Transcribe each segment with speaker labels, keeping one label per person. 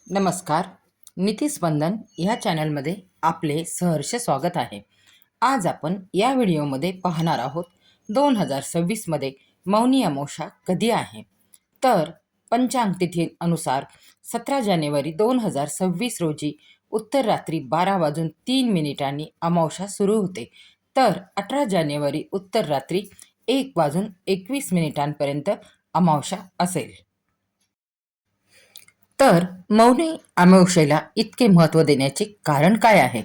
Speaker 1: नमस्कार. नीतिस्पंदन ह्या चॅनलमध्ये आपले सहर्ष स्वागत आहे. आज आपण या व्हिडिओमध्ये पाहणार आहोत 2026मध्ये मौनी अमावस्या कधी आहे. तर पंचांग तिथी अनुसार 17 जानेवारी 2026 रोजी उत्तर रात्री 12:03 अमावस्या सुरू होते. तर 18 जानेवारी उत्तर रात्री 1:21 अमावस्या असेल. तर मौनी अमावस्येला इतके महत्त्व देण्याचे कारण काय आहे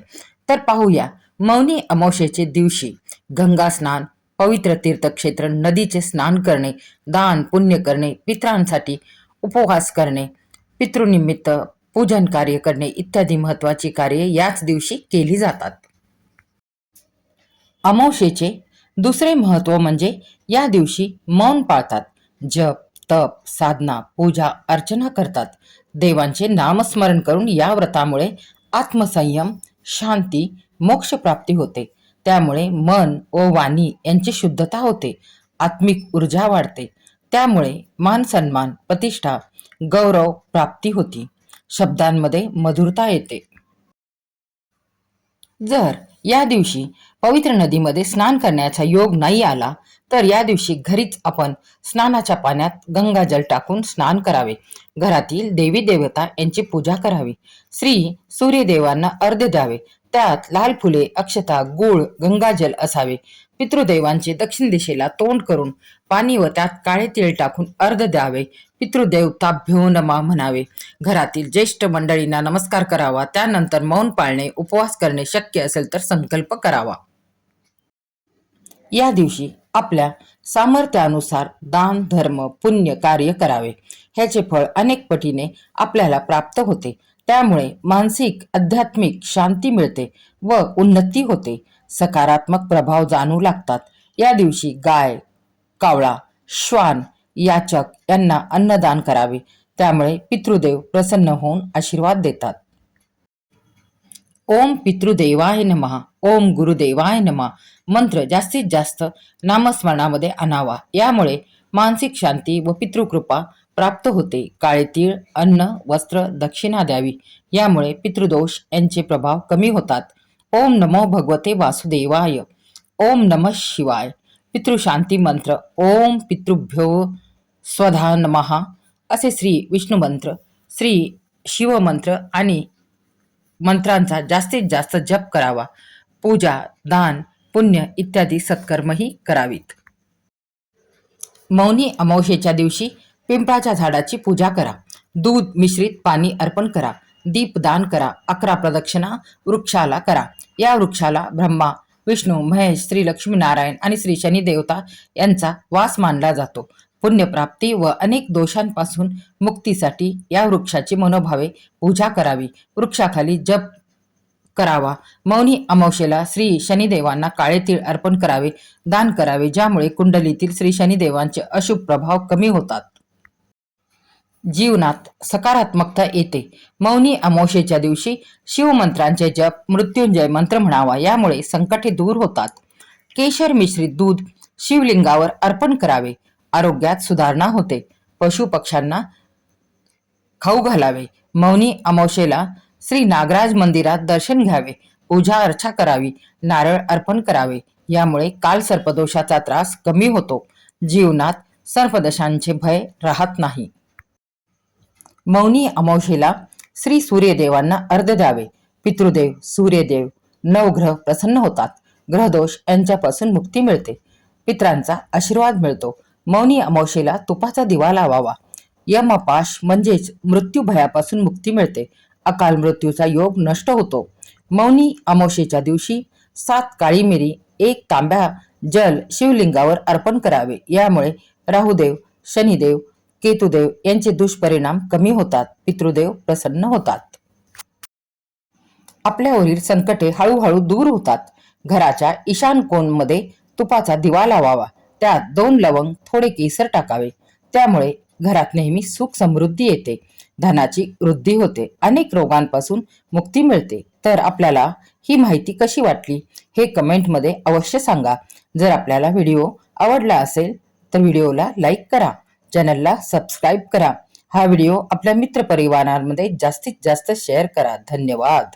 Speaker 1: तर पाहूया. मौनी अमावस्येचे दिवशी गंगा स्नान, पवित्र तीर्थक्षेत्र, नदीचे स्नान करणे, दान पुण्य करणे, पितरांसाठी उपवास करणे, पितृनिमित्त पूजन कार्य करणे इत्यादी महत्त्वाची कार्ये याच दिवशी केली जातात. अमावस्येचे दुसरे महत्त्व म्हणजे या दिवशी मौन पाळतात, जप, तप, साधना, पूजा, अर्चना करतात. देवांचे नामस्मरण करून या व्रतामुळे आत्मसंयम, शांती, मोक्षप्राप्ती होते. त्यामुळे मन व वाणी यांची शुद्धता होते, आत्मिक ऊर्जा वाढते. त्यामुळे मानसन्मान, प्रतिष्ठा, गौरव प्राप्ती होती, शब्दांमध्ये मधुरता येते. जर या दिवशी पवित्र नदीमध्ये स्नान करण्याचा योग नाही आला तर या दिवशी घरीच आपण स्नानाच्या पाण्यात गंगाजल टाकून स्नान करावे. घरातील देवी देवता यांची पूजा करावी. श्री सूर्यदेवांना अर्घ्य द्यावे. त्यात लाल फुले, अक्षता, गूळ, गंगाजल असावे. पितृदेवांचे दक्षिण दिशेला तोंड करून पाणी व त्यात काळे तीळ टाकून अर्घ्य द्यावे. पितृदेवताभ्यो नमः म्हणावे. घरातील ज्येष्ठ मंडळींना नमस्कार करावा. त्यानंतर मौन पाळणे, उपवास करणे शक्य असेल तर संकल्प करावा. या दिवशी आपल्या सामर्थ्यानुसार दान, धर्म, पुण्य कार्य करावे. ह्याचे फळ अनेक पटीने आपल्याला प्राप्त होते. त्यामुळे मानसिक आध्यात्मिक शांती मिळते व उन्नती होते. सकारात्मक प्रभाव जाणू लागतात. या दिवशी गाय, कावळा, श्वान, याचक यांना अन्नदान करावे. त्यामुळे पितृदेव प्रसन्न होऊन आशीर्वाद देतात. ओम पितृदेवाय नमः, ओम गुरुदेवाय नमः मंत्र जास्तीत जास्त नामस्मरणामध्ये आणावा. यामुळे मानसिक शांती व पितृकृपा प्राप्त होते. काळे तीळ, अन्न, वस्त्र, दक्षिणा द्यावी. यामुळे पितृदोष यांचे प्रभाव कमी होतात. ओम नमो भगवते वासुदेवाय, ओम नमः शिवाय. पितृशांती मंत्र ओम पितृभ्यो स्वधा नमः असे श्री विष्णू मंत्र, श्री शिव मंत्र आणि मंत्रांचा जास्तीत जास्त जप करावा. पूजा, दान, पुण्य इत्यादी सत्कर्मही करावीत. मौनी अमावस्येच्या दिवशी पिंपळाच्या झाडाची पूजा करा. दूध मिश्रित पाणी अर्पण करा. दीपदान करा. 11 प्रदक्षिणा वृक्षाला करा. या वृक्षाला ब्रह्मा, विष्णू, महेश, श्री लक्ष्मीनारायण आणि श्री शनी देवता यांचा वास मानला जातो. पुण्यप्राप्ती व अनेक दोषांपासून मुक्तीसाठी या वृक्षाची मनोभावे पूजा करावी. वृक्षाखाली जप करावा. मौनी अमावस्येला श्री शनिदेवांना काळे तीळ अर्पण करावे, दान करावे, ज्यामुळे कुंडलीतील श्री शनिदेवांचे अशुभ प्रभाव कमी होतात. जीवनात सकारात्मकता येते. मौनी अमावस्येच्या दिवशी शिवमंत्रांचे जप, मृत्युंजय मंत्र म्हणावा. यामुळे संकटे दूर होतात. केशर मिश्रित दूध शिवलिंगावर अर्पण करावे. आरोग्यात सुधारणा होते. पशु पक्ष्यांना खाऊ घालावे. मौनी अमावस्येला श्री नागराज मंदिरात दर्शन घ्यावे. पूजा अर्चा करावी. नारळ अर्पण करावे. यामुळे काल सर्पदोषाचा त्रास कमी होतो. जीवनात सर्पदोषांचे भय राहत नाही. मौनी अमावस्येला श्री सूर्यदेवांना अर्घ्य द्यावे. पितृदेव, सूर्यदेव, नवग्रह प्रसन्न होतात. ग्रहदोष यांच्यापासून मुक्ती मिळते. पितरांचा आशीर्वाद मिळतो. मौनी अमावस्येला तुपाचा दिवा लावावा. यमपाश म्हणजेच मृत्यू भयापासून मुक्ती मिळते. अकाल मृत्यूचा योग नष्ट होतो. मौनी अमावस्येच्या दिवशी 7 काळी मिरी, 1 तांब्या जल शिवलिंगावर अर्पण करावे. यामुळे राहुदेव, शनिदेव, केतुदेव यांचे दुष्परिणाम कमी होतात. पितृदेव प्रसन्न होतात. आपल्यावरील संकटे हळूहळू दूर होतात. घराच्या ईशान कोणमध्ये तुपाचा दिवा लावावा. त्यात 2 लवंग, थोडे केसर टाकावे. त्यामुळे घरात नेहमी सुख समृद्धी येते. धनाची वृद्धी होते. अनेक रोगांपासून मुक्ती मिळते. तर आपल्याला ही माहिती कशी वाटली हे कमेंटमध्ये अवश्य सांगा. जर आपल्याला व्हिडिओ आवडला असेल तर व्हिडिओला लाईक करा, चॅनलला सबस्क्राईब करा हा व्हिडिओ आपल्या मित्रपरिवारांमध्ये जास्तीत जास्त शेअर करा. धन्यवाद.